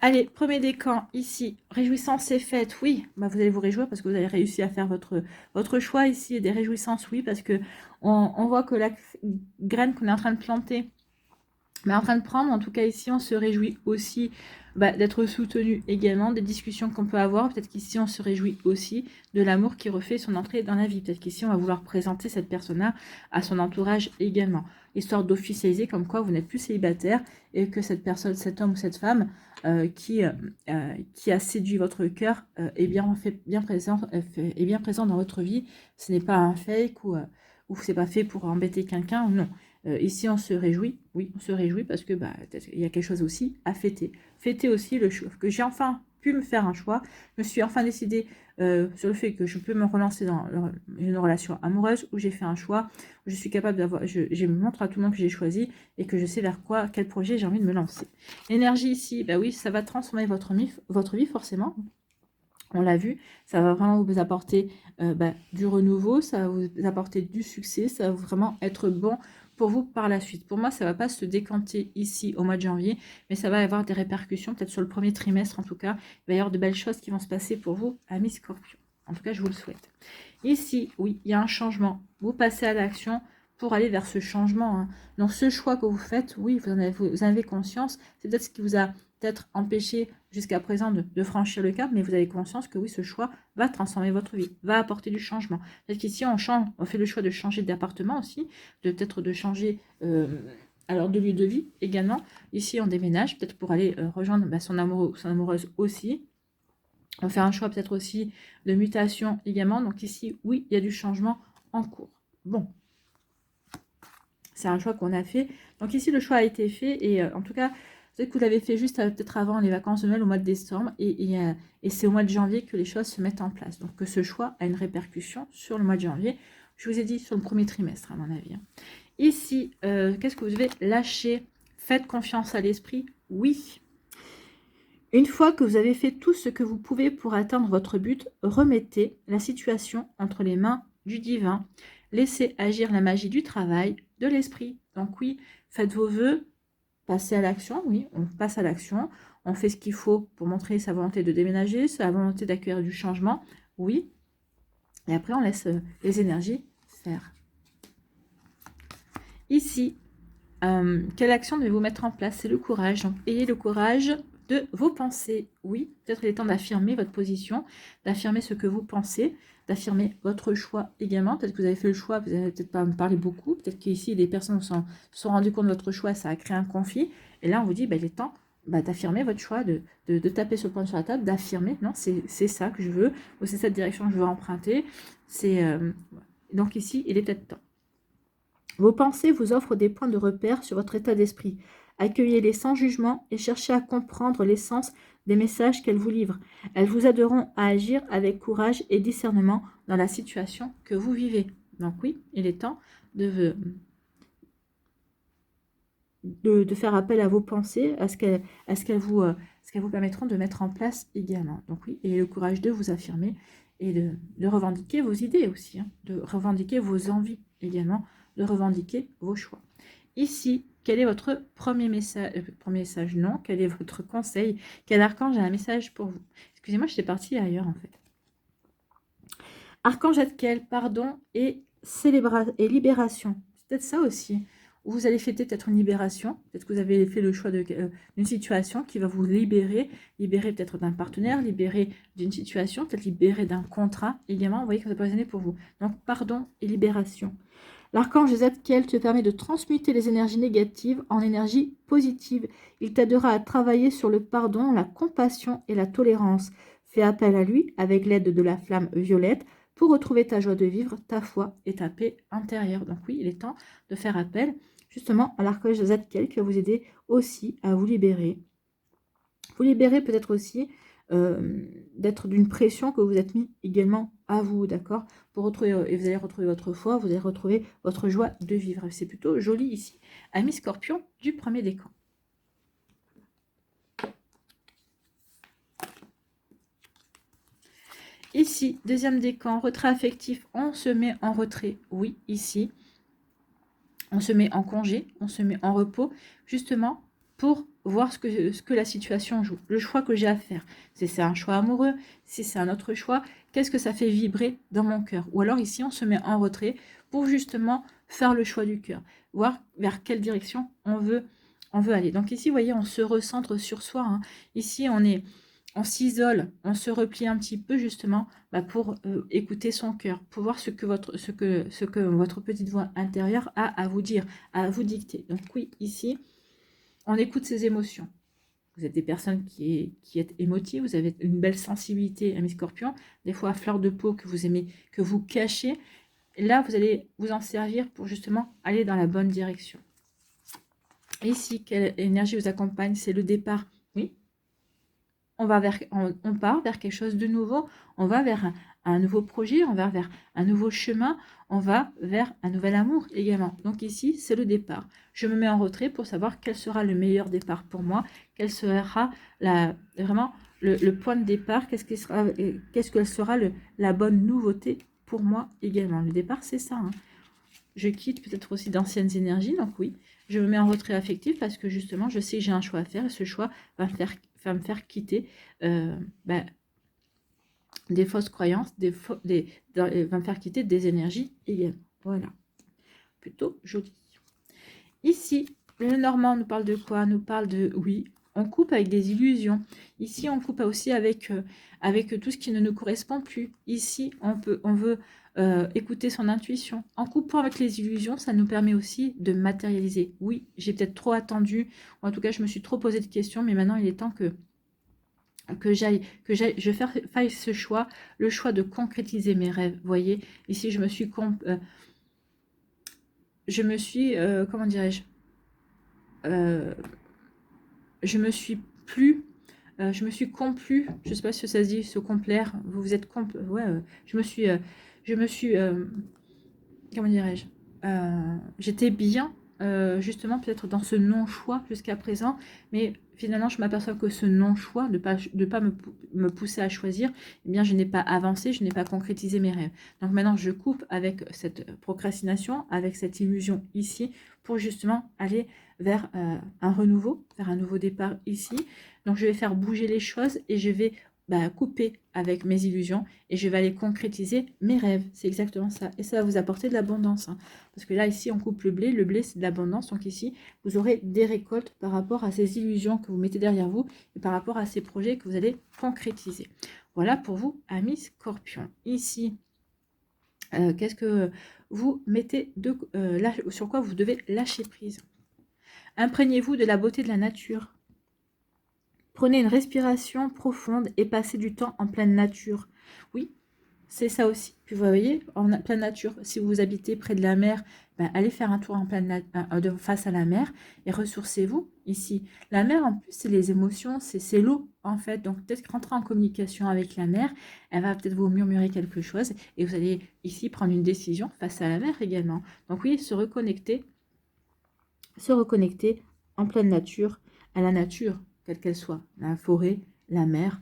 Allez, premier décan, ici, réjouissance est faite, oui, bah vous allez vous réjouir parce que vous avez réussi à faire votre choix ici, et des réjouissances, oui, parce que on voit que la graine qu'on est en train de planter, mais en train de prendre, en tout cas ici, on se réjouit aussi d'être soutenu également, des discussions qu'on peut avoir, peut-être qu'ici, on se réjouit aussi de l'amour qui refait son entrée dans la vie, peut-être qu'ici, on va vouloir présenter cette personne-là à son entourage également, histoire d'officialiser comme quoi vous n'êtes plus célibataire et que cette personne, cet homme ou cette femme qui a séduit votre cœur est bien présent dans votre vie. Ce n'est pas un fake ou c'est pas fait pour embêter quelqu'un, non. Ici, on se réjouit, oui, on se réjouit parce que il y a quelque chose aussi à fêter. Fêter aussi le choix, que j'ai enfin pu me faire un choix. Je me suis enfin décidée sur le fait que je peux me relancer dans une relation amoureuse où j'ai fait un choix, où je suis capable d'avoir, je montre à tout le monde que j'ai choisi et que je sais vers quel projet j'ai envie de me lancer. L'énergie ici, oui, ça va transformer votre vie forcément. On l'a vu, ça va vraiment vous apporter du renouveau, ça va vous apporter du succès, ça va vraiment être bon pour vous par la suite. Pour moi, ça ne va pas se décanter ici au mois de janvier, mais ça va avoir des répercussions, peut-être sur le premier trimestre en tout cas. Il va y avoir de belles choses qui vont se passer pour vous, amis Scorpion. En tout cas, je vous le souhaite. Ici, oui, il y a un changement. Vous passez à l'action pour aller vers ce changement. Hein. Donc, ce choix que vous faites, oui, vous en avez conscience. C'est peut-être ce qui vous a peut-être empêché jusqu'à présent de franchir le cap, mais vous avez conscience que oui, ce choix va transformer votre vie, va apporter du changement. Peut-être qu'ici, on fait le choix de changer d'appartement aussi, peut-être de changer alors de lieu de vie également. Ici, on déménage, peut-être pour aller rejoindre son amoureux ou son amoureuse aussi. On fait un choix peut-être aussi de mutation également. Donc ici, oui, il y a du changement en cours. Bon, c'est un choix qu'on a fait. Donc ici, le choix a été fait et en tout cas, peut-être que vous l'avez fait juste peut-être avant les vacances de Noël au mois de décembre et c'est au mois de janvier que les choses se mettent en place. Donc que ce choix a une répercussion sur le mois de janvier. Je vous ai dit sur le premier trimestre à mon avis. Ici, qu'est-ce que vous devez lâcher? Faites confiance à l'esprit, oui. Une fois que vous avez fait tout ce que vous pouvez pour atteindre votre but, remettez la situation entre les mains du divin. Laissez agir la magie du travail, de l'esprit. Donc oui, faites vos vœux, passez à l'action. Oui, on passe à l'action. On fait ce qu'il faut pour montrer sa volonté de déménager, sa volonté d'accueillir du changement. Oui. Et après, on laisse les énergies faire. Ici, quelle action devez-vous mettre en place? C'est le courage. Donc, ayez le courage de vos pensées. Oui, peut-être il est temps d'affirmer votre position, d'affirmer ce que vous pensez, d'affirmer votre choix également. Peut-être que vous avez fait le choix, vous n'allez peut-être pas me parler beaucoup. Peut-être qu'ici, les personnes se sont rendues compte de votre choix, ça a créé un conflit. Et là, on vous dit, il est temps d'affirmer votre choix, de taper ce point sur la table, d'affirmer, non, c'est ça que je veux, ou c'est cette direction que je veux emprunter. Donc ici, il est peut-être temps. Vos pensées vous offrent des points de repère sur votre état d'esprit. Accueillez-les sans jugement et cherchez à comprendre l'essence des messages qu'elles vous livrent. Elles vous aideront à agir avec courage et discernement dans la situation que vous vivez. Donc oui, il est temps de faire appel à vos pensées, à ce qu'elles vous permettront de mettre en place également. Donc oui, ayez le courage de vous affirmer et de revendiquer vos idées aussi, hein, de revendiquer vos envies également, de revendiquer vos choix. Ici, quel est votre premier message? Non. Quel est votre conseil? Quel archange a un message pour vous? Excusez-moi, j'étais partie ailleurs en fait. Archange Zadkiel, pardon et libération. C'est peut-être ça aussi. où vous allez fêter peut-être une libération. Peut-être que vous avez fait le choix d'une situation qui va vous libérer. Libérer peut-être d'un partenaire, libérer d'une situation, peut-être libérer d'un contrat également. Vous voyez que ça peut résonner pour vous. Donc, pardon et libération. L'archange Zadkiel te permet de transmuter les énergies négatives en énergie positive. Il t'aidera à travailler sur le pardon, la compassion et la tolérance. Fais appel à lui avec l'aide de la flamme violette pour retrouver ta joie de vivre, ta foi et ta paix intérieure. Donc oui, il est temps de faire appel justement à l'archange Zadkiel qui va vous aider aussi à vous libérer. Vous libérer peut-être aussi d'être d'une pression que vous êtes mis également à vous, d'accord, pour retrouver, et vous allez retrouver votre foi, vous allez retrouver votre joie de vivre. C'est plutôt joli ici. Amis Scorpion du premier décan. Ici, deuxième décan, retrait affectif, on se met en retrait, oui, ici. On se met en congé, on se met en repos, justement pour voir ce que la situation joue, le choix que j'ai à faire. Si c'est un choix amoureux, si c'est un autre choix, qu'est-ce que ça fait vibrer dans mon cœur? Ou alors ici, on se met en retrait pour justement faire le choix du cœur, voir vers quelle direction on veut aller. Donc ici, vous voyez, on se recentre sur soi. Hein. Ici, on s'isole, on se replie un petit peu justement pour écouter son cœur, pour voir ce que votre petite voix intérieure a à vous dire, à vous dicter. Donc oui, ici, on écoute ses émotions. Vous êtes des personnes qui êtes émotives, vous avez une belle sensibilité, amis Scorpions, des fois à fleur de peau que vous aimez, que vous cachez. Et là, vous allez vous en servir pour justement aller dans la bonne direction. Ici, quelle énergie vous accompagne? C'est le départ. Oui, on part vers quelque chose de nouveau, on va vers un nouveau projet, on va vers un nouveau chemin, on va vers un nouvel amour également. Donc ici, c'est le départ. Je me mets en retrait pour savoir quel sera le meilleur départ pour moi, quel sera vraiment le point de départ, qu'est-ce que sera la bonne nouveauté pour moi également. Le départ, c'est ça. Hein. Je quitte peut-être aussi d'anciennes énergies, donc oui, je me mets en retrait affectif parce que justement, je sais que j'ai un choix à faire et ce choix va me faire quitter des fausses croyances, va me faire quitter des énergies également. Voilà, plutôt joli. Ici, le Normand nous parle de quoi? Nous parle de, oui, on coupe avec des illusions. Ici, on coupe aussi avec tout ce qui ne nous correspond plus. Ici, on veut écouter son intuition. En coupant avec les illusions, ça nous permet aussi de matérialiser. Oui, j'ai peut-être trop attendu, ou en tout cas, je me suis trop posé de questions, mais maintenant, il est temps que je fasse ce choix, le choix de concrétiser mes rêves. Vous voyez, ici, je me suis comment dirais-je, je me suis complu, je sais pas si ça se dit, se complaire, vous êtes ouais, je me suis, comment dirais-je, j'étais bien, justement, peut-être dans ce non-choix jusqu'à présent, mais finalement, je m'aperçois que ce non-choix, de pas me pousser à choisir, eh bien, je n'ai pas avancé, je n'ai pas concrétisé mes rêves. Donc maintenant, je coupe avec cette procrastination, avec cette illusion ici, pour justement aller vers un renouveau, vers un nouveau départ ici. Donc, je vais faire bouger les choses et je vais couper avec mes illusions et je vais aller concrétiser mes rêves. C'est exactement ça. Et ça va vous apporter de l'abondance. Hein. Parce que là, ici, on coupe le blé. Le blé, c'est de l'abondance. Donc ici, vous aurez des récoltes par rapport à ces illusions que vous mettez derrière vous et par rapport à ces projets que vous allez concrétiser. Voilà pour vous, amis Scorpions. Ici, qu'est-ce que vous mettez sur quoi vous devez lâcher prise? Imprégnez-vous de la beauté de la nature. Prenez une respiration profonde et passez du temps en pleine nature. Oui, c'est ça aussi. Puis vous voyez, en pleine nature, si vous habitez près de la mer, allez faire un tour en face à la mer et ressourcez-vous ici. La mer, en plus, c'est les émotions, c'est l'eau, en fait. Donc, peut-être rentrer en communication avec la mer, elle va peut-être vous murmurer quelque chose et vous allez ici prendre une décision face à la mer également. Donc, oui, se reconnecter en pleine nature, à la nature, quelle qu'elle soit, la forêt, la mer,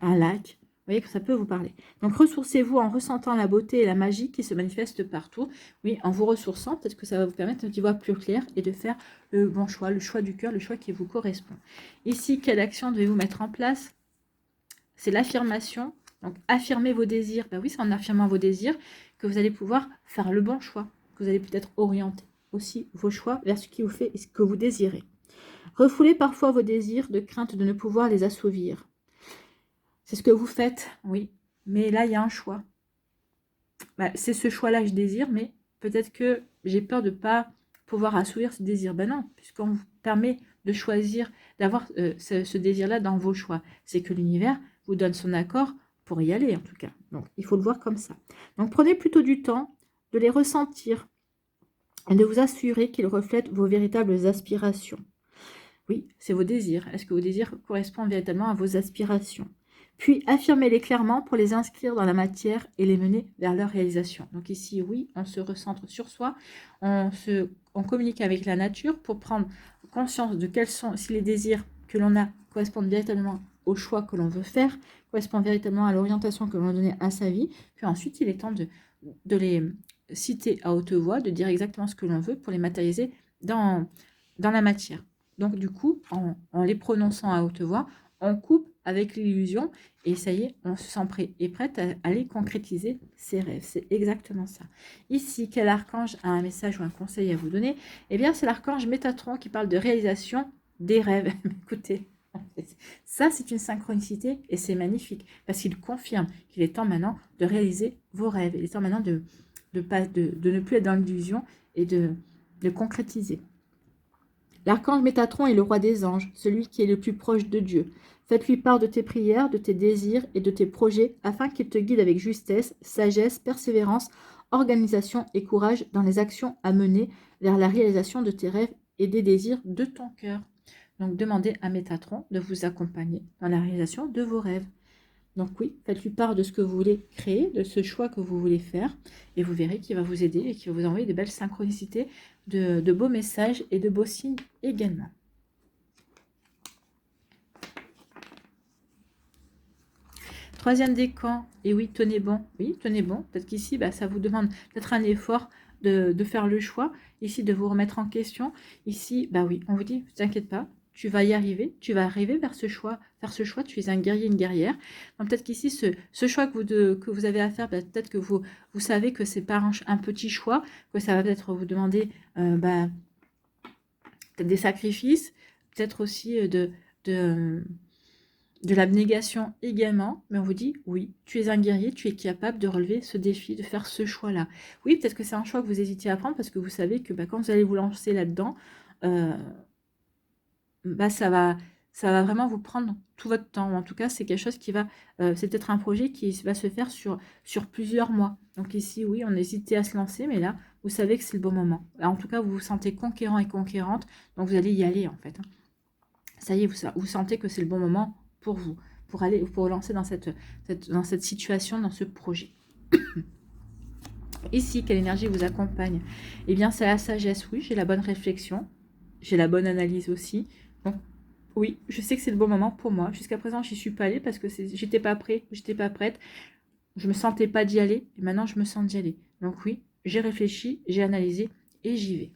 un lac, vous voyez que ça peut vous parler. Donc, ressourcez-vous en ressentant la beauté et la magie qui se manifestent partout. Oui, en vous ressourçant, peut-être que ça va vous permettre d'y voir plus clair et de faire le bon choix, le choix du cœur, le choix qui vous correspond. Ici, quelle action devez-vous mettre en place? C'est l'affirmation. Donc, affirmez vos désirs. Oui, c'est en affirmant vos désirs que vous allez pouvoir faire le bon choix, que vous allez peut-être orienter. aussi vos choix vers ce qui vous fait et ce que vous désirez. Refoulez parfois vos désirs de crainte de ne pouvoir les assouvir. C'est ce que vous faites, oui. Mais là, il y a un choix. Bah, c'est ce choix-là que je désire, mais peut-être que j'ai peur de ne pas pouvoir assouvir ce désir. Ben non, puisqu'on vous permet de choisir, d'avoir ce désir-là dans vos choix. C'est que l'univers vous donne son accord pour y aller, en tout cas. Donc, il faut le voir comme ça. Donc, prenez plutôt du temps de les ressentir et de vous assurer qu'ils reflètent vos véritables aspirations. Oui, c'est vos désirs. Est-ce que vos désirs correspondent véritablement à vos aspirations? Puis, affirmez-les clairement pour les inscrire dans la matière et les mener vers leur réalisation. Donc ici, oui, on se recentre sur soi, on communique avec la nature pour prendre conscience de quels sont, si les désirs que l'on a correspondent véritablement au choix que l'on veut faire, correspondent véritablement à l'orientation que l'on veut donner à sa vie. Puis ensuite, il est temps de les citer à haute voix, de dire exactement ce que l'on veut pour les matérialiser dans la matière. Donc du coup, en les prononçant à haute voix, on coupe avec l'illusion et ça y est, on se sent prêt et prête à aller concrétiser ses rêves. C'est exactement ça. Ici, quel archange a un message ou un conseil à vous donner? Eh bien, c'est l'archange Métatron qui parle de réalisation des rêves. Écoutez, ça c'est une synchronicité et c'est magnifique parce qu'il confirme qu'il est temps maintenant de réaliser vos rêves. Il est temps maintenant de ne plus être dans l'illusion et de concrétiser. L'archange Métatron est le roi des anges, celui qui est le plus proche de Dieu. Faites-lui part de tes prières, de tes désirs et de tes projets afin qu'il te guide avec justesse, sagesse, persévérance, organisation et courage dans les actions à mener vers la réalisation de tes rêves et des désirs de ton cœur. Donc demandez à Métatron de vous accompagner dans la réalisation de vos rêves. Donc oui, faites-lui part de ce que vous voulez créer, de ce choix que vous voulez faire, et vous verrez qu'il va vous aider et qu'il va vous envoyer de belles synchronicités, de beaux messages et de beaux signes également. Troisième décan, et oui, tenez bon. Oui, tenez bon. Peut-être qu'ici, ça vous demande peut-être un effort de faire le choix, ici de vous remettre en question. Ici, oui, on vous dit, ne t'inquiète pas, tu vas y arriver, tu vas arriver vers ce choix, faire ce choix, tu es un guerrier, une guerrière. Donc peut-être qu'ici, ce choix que vous avez à faire, peut-être que vous savez que c'est pas un petit choix, que ça va peut-être vous demander peut-être des sacrifices, peut-être aussi de l'abnégation également, mais on vous dit, oui, tu es un guerrier, tu es capable de relever ce défi, de faire ce choix-là. Oui, peut-être que c'est un choix que vous hésitiez à prendre parce que vous savez que quand vous allez vous lancer là-dedans, ça va vraiment vous prendre tout votre temps. En tout cas, c'est quelque chose qui va, c'est peut-être un projet qui va se faire sur plusieurs mois. Donc ici, oui, on hésitait à se lancer, mais là, vous savez que c'est le bon moment. En tout cas, vous vous sentez conquérant et conquérante, donc vous allez y aller en fait. Ça y est, vous sentez que c'est le bon moment pour vous, pour vous lancer dans cette situation, dans ce projet. Ici, quelle énergie vous accompagne? Eh bien, c'est la sagesse, oui, j'ai la bonne réflexion, j'ai la bonne analyse aussi. Donc, oui, je sais que c'est le bon moment pour moi. Jusqu'à présent, j'y suis pas allée parce que j'étais pas prête, j'étais pas prête. Je me sentais pas d'y aller et maintenant, je me sens d'y aller. Donc oui, j'ai réfléchi, j'ai analysé et j'y vais.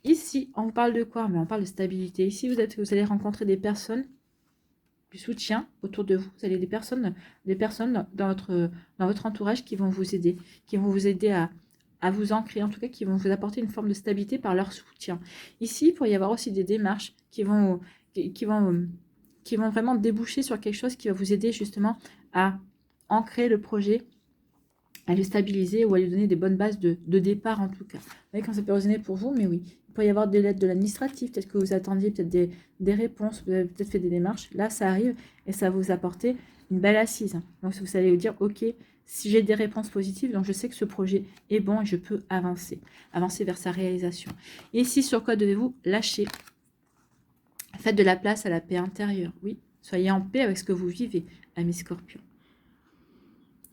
Ici, on vous parle de quoi? Mais on parle de stabilité. Ici, vous allez rencontrer des personnes du soutien autour de vous. Vous avez des personnes dans votre entourage qui vont vous aider, à vous ancrer, en tout cas, qui vont vous apporter une forme de stabilité par leur soutien. Ici, il pourrait y avoir aussi des démarches qui vont vraiment déboucher sur quelque chose qui va vous aider justement à ancrer le projet, à le stabiliser ou à lui donner des bonnes bases de départ en tout cas. Vous voyez quand ça peut résonner pour vous, mais oui. Il peut y avoir des lettres de l'administratif, peut-être que vous attendiez peut-être des réponses, vous avez peut-être fait des démarches. Là, ça arrive et ça va vous apporter une belle assise. Donc, vous allez vous dire, ok, si j'ai des réponses positives, donc je sais que ce projet est bon et je peux avancer vers sa réalisation. Et ici, sur quoi devez-vous lâcher? Faites de la place à la paix intérieure. Oui, soyez en paix avec ce que vous vivez, amis Scorpions.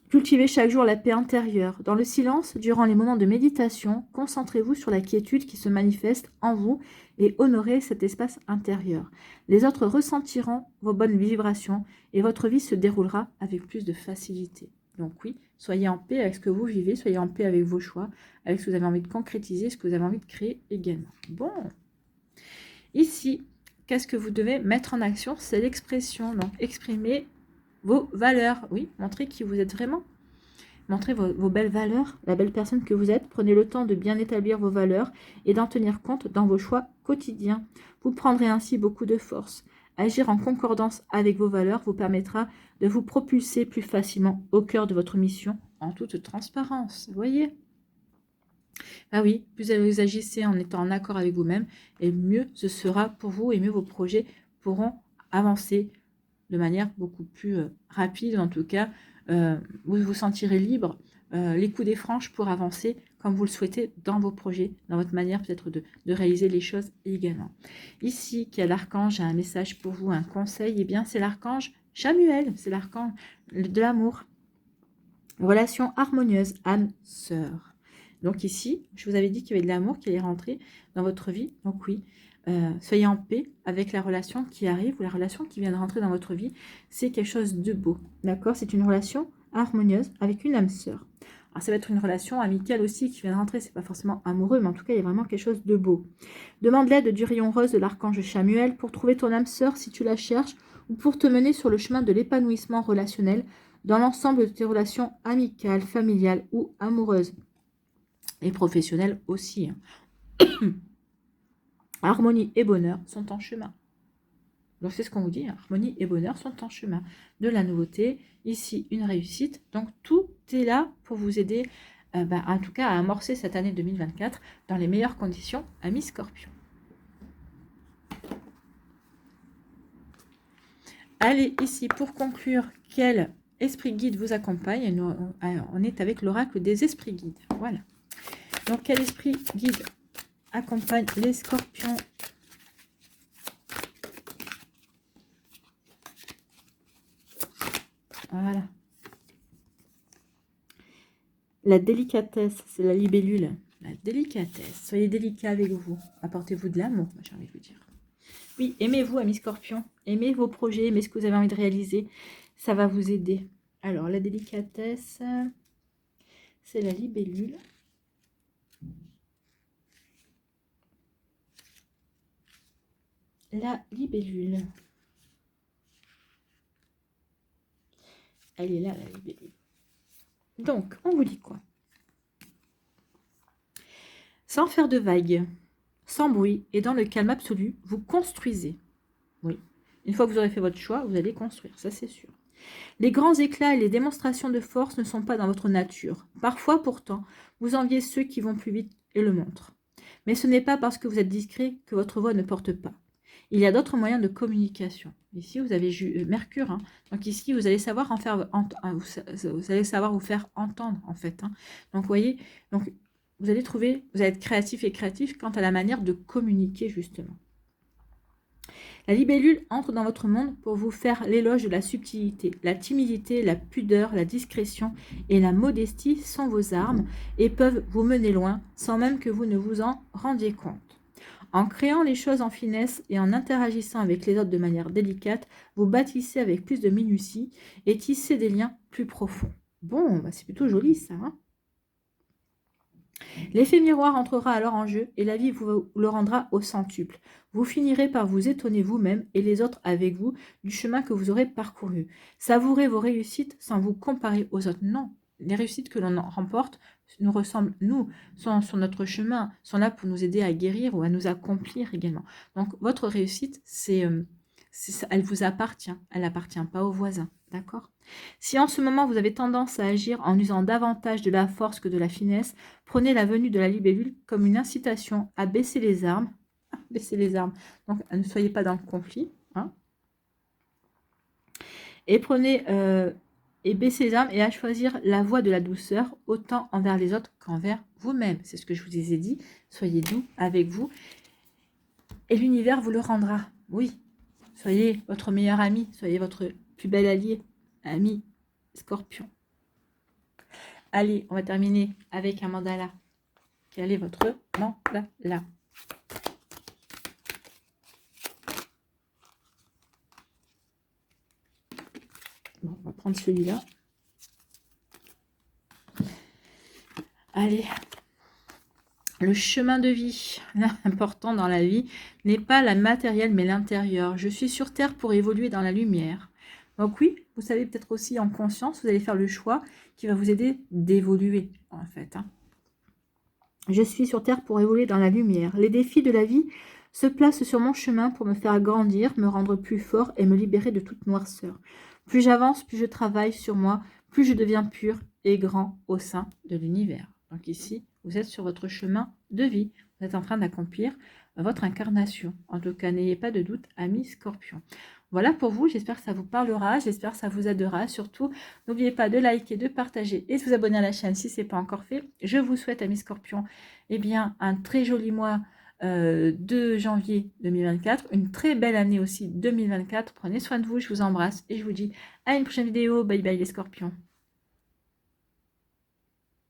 Cultivez chaque jour la paix intérieure. Dans le silence, durant les moments de méditation, concentrez-vous sur la quiétude qui se manifeste en vous et honorez cet espace intérieur. Les autres ressentiront vos bonnes vibrations et votre vie se déroulera avec plus de facilité. Donc oui, soyez en paix avec ce que vous vivez, soyez en paix avec vos choix, avec ce que vous avez envie de concrétiser, ce que vous avez envie de créer également. Bon, ici, qu'est-ce que vous devez mettre en action? C'est l'expression, donc exprimer vos valeurs, oui, montrez qui vous êtes vraiment. Montrez vos belles valeurs, la belle personne que vous êtes. Prenez le temps de bien établir vos valeurs et d'en tenir compte dans vos choix quotidiens. Vous prendrez ainsi beaucoup de force. Agir en concordance avec vos valeurs vous permettra de vous propulser plus facilement au cœur de votre mission en toute transparence. Vous voyez ? Ah oui, plus vous agissez en étant en accord avec vous-même, et mieux ce sera pour vous, et mieux vos projets pourront avancer de manière beaucoup plus rapide. En tout cas, vous vous sentirez libre, les coups des franches pour avancer comme vous le souhaitez dans vos projets, dans votre manière peut-être de réaliser les choses également. Ici, qui a l'archange, a un message pour vous, un conseil, et bien c'est l'archange Chamuel, c'est l'archange de l'amour. Relation harmonieuse, âme sœur. Donc ici, je vous avais dit qu'il y avait de l'amour qui allait rentrer dans votre vie. Donc oui, soyez en paix avec la relation qui arrive ou la relation qui vient de rentrer dans votre vie. C'est quelque chose de beau, d'accord? C'est une relation harmonieuse avec une âme sœur. Alors ça va être une relation amicale aussi qui vient de rentrer. C'est pas forcément amoureux, mais en tout cas, il y a vraiment quelque chose de beau. Demande l'aide du rayon rose de l'archange Chamuel pour trouver ton âme sœur si tu la cherches ou pour te mener sur le chemin de l'épanouissement relationnel dans l'ensemble de tes relations amicales, familiales ou amoureuses. Et professionnelles aussi. Harmonie et bonheur sont en chemin. Donc c'est ce qu'on vous dit, harmonie et bonheur sont en chemin. De la nouveauté, ici une réussite. Donc tout est là pour vous aider, en tout cas à amorcer cette année 2024 dans les meilleures conditions, amis Scorpion. Allez, ici pour conclure, quel esprit guide vous accompagne? Et nous, on est avec l'oracle des esprits guides. Voilà. Donc quel esprit guide accompagne les Scorpions? Voilà. La délicatesse, c'est la libellule. La délicatesse. Soyez délicat avec vous. Apportez-vous de l'amour, j'ai envie de vous dire. Oui, aimez-vous, amis Scorpions. Aimez vos projets, aimez ce que vous avez envie de réaliser. Ça va vous aider. Alors, la délicatesse, c'est la libellule. La libellule. Elle est là, la libellule. Donc, on vous dit quoi? Sans faire de vagues, sans bruit et dans le calme absolu, vous construisez. Oui. Une fois que vous aurez fait votre choix, vous allez construire, ça c'est sûr. Les grands éclats et les démonstrations de force ne sont pas dans votre nature. Parfois, pourtant, vous enviez ceux qui vont plus vite et le montrent. Mais ce n'est pas parce que vous êtes discret que votre voix ne porte pas. Il y a d'autres moyens de communication. Ici, vous avez Mercure. Donc ici, vous allez savoir vous allez savoir vous faire entendre, en fait. Donc, vous voyez, donc, vous allez être créatif et créatif quant à la manière de communiquer, justement. La libellule entre dans votre monde pour vous faire l'éloge de la subtilité. La timidité, la pudeur, la discrétion et la modestie sont vos armes et peuvent vous mener loin sans même que vous ne vous en rendiez compte. En créant les choses en finesse et en interagissant avec les autres de manière délicate, vous bâtissez avec plus de minutie et tissez des liens plus profonds. Bon, c'est plutôt joli ça. L'effet miroir entrera alors en jeu et la vie vous le rendra au centuple. Vous finirez par vous étonner vous-même et les autres avec vous du chemin que vous aurez parcouru. Savourez vos réussites sans vous comparer aux autres. Non, les réussites que l'on remporte nous ressemblent, sont sur notre chemin, sont là pour nous aider à guérir ou à nous accomplir également. Donc votre réussite, elle vous appartient, elle n'appartient pas aux voisins, d'accord? Si en ce moment vous avez tendance à agir en usant davantage de la force que de la finesse, prenez la venue de la libellule comme une incitation à baisser les armes. Baisser les armes, donc ne soyez pas dans le conflit. Et prenez et baissez les armes et à choisir la voie de la douceur, autant envers les autres qu'envers vous-même. C'est ce que je vous ai dit. Soyez doux avec vous. Et l'univers vous le rendra. Oui. Soyez votre meilleur ami. Soyez votre plus bel allié. Ami Scorpion. Allez, on va terminer avec un mandala. Quel est votre mandala? Bon, on va prendre celui-là. Allez. Le chemin de vie, l'important dans la vie, n'est pas la matérielle mais l'intérieur. Je suis sur terre pour évoluer dans la lumière. Donc oui, vous savez peut-être aussi en conscience, vous allez faire le choix qui va vous aider d'évoluer en fait. Je suis sur Terre pour évoluer dans la lumière. Les défis de la vie se placent sur mon chemin pour me faire grandir, me rendre plus fort et me libérer de toute noirceur. Plus j'avance, plus je travaille sur moi, plus je deviens pur et grand au sein de l'univers. Donc ici, vous êtes sur votre chemin de vie. Vous êtes en train d'accomplir votre incarnation. En tout cas, n'ayez pas de doute, amis Scorpion. Voilà pour vous, j'espère que ça vous parlera, j'espère que ça vous aidera. Surtout, n'oubliez pas de liker, de partager et de vous abonner à la chaîne si ce n'est pas encore fait. Je vous souhaite, amis Scorpions, eh bien, un très joli mois de janvier 2024, une très belle année aussi 2024. Prenez soin de vous, je vous embrasse et je vous dis à une prochaine vidéo. Bye bye les Scorpions.